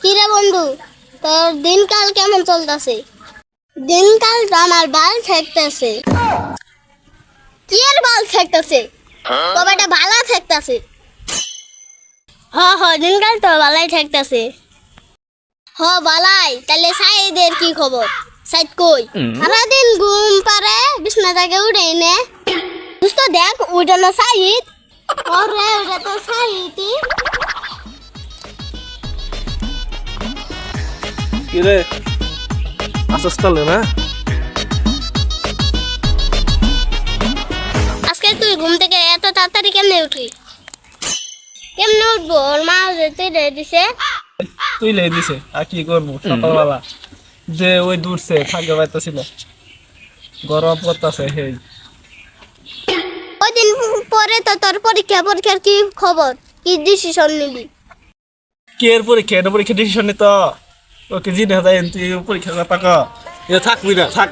কিরে বন্ধু, তোর দিনকাল কেমন চলতেছে? দিনকাল তো আমার বাল ঠেকতেছে। কি এর বাল ঠেকতেছে? তবে এটা ভালো ঠেকতেছে। দিনকাল তো ভালাই ঠেকতেছে। বালাই, তাহলে সাইদের কি খবর? সাইদ কই? সারাদিন ঘুম পারে বিছনা থেকে উঠে নে। দোস্ত দেখ, ওইটা না সাইদ? ওরে ওটা তো সাইদই। কিরে আসস তাহলে না? আজকে তুই ঘুম থেকে এত তাড়াতাড়ি কেমনে উঠলি? কেমনে উঠবো? ওর মা তুই দিছে। তুই লে দিছে আর কি করবো? সকালবেলা যে ওই দূরছে থাকে পাইতেছিল, গরম করতেছে। হেই ওই দিন পরে তো তোর পরীক্ষার কি খবর? কি ডিসিশন নিলি? কি এর পরীক্ষা? এটা পরীক্ষা ডিসিশন নিত ওকে জিনে যায়। তুই পরীক্ষা টাকা এটা থাকবি না, থাক।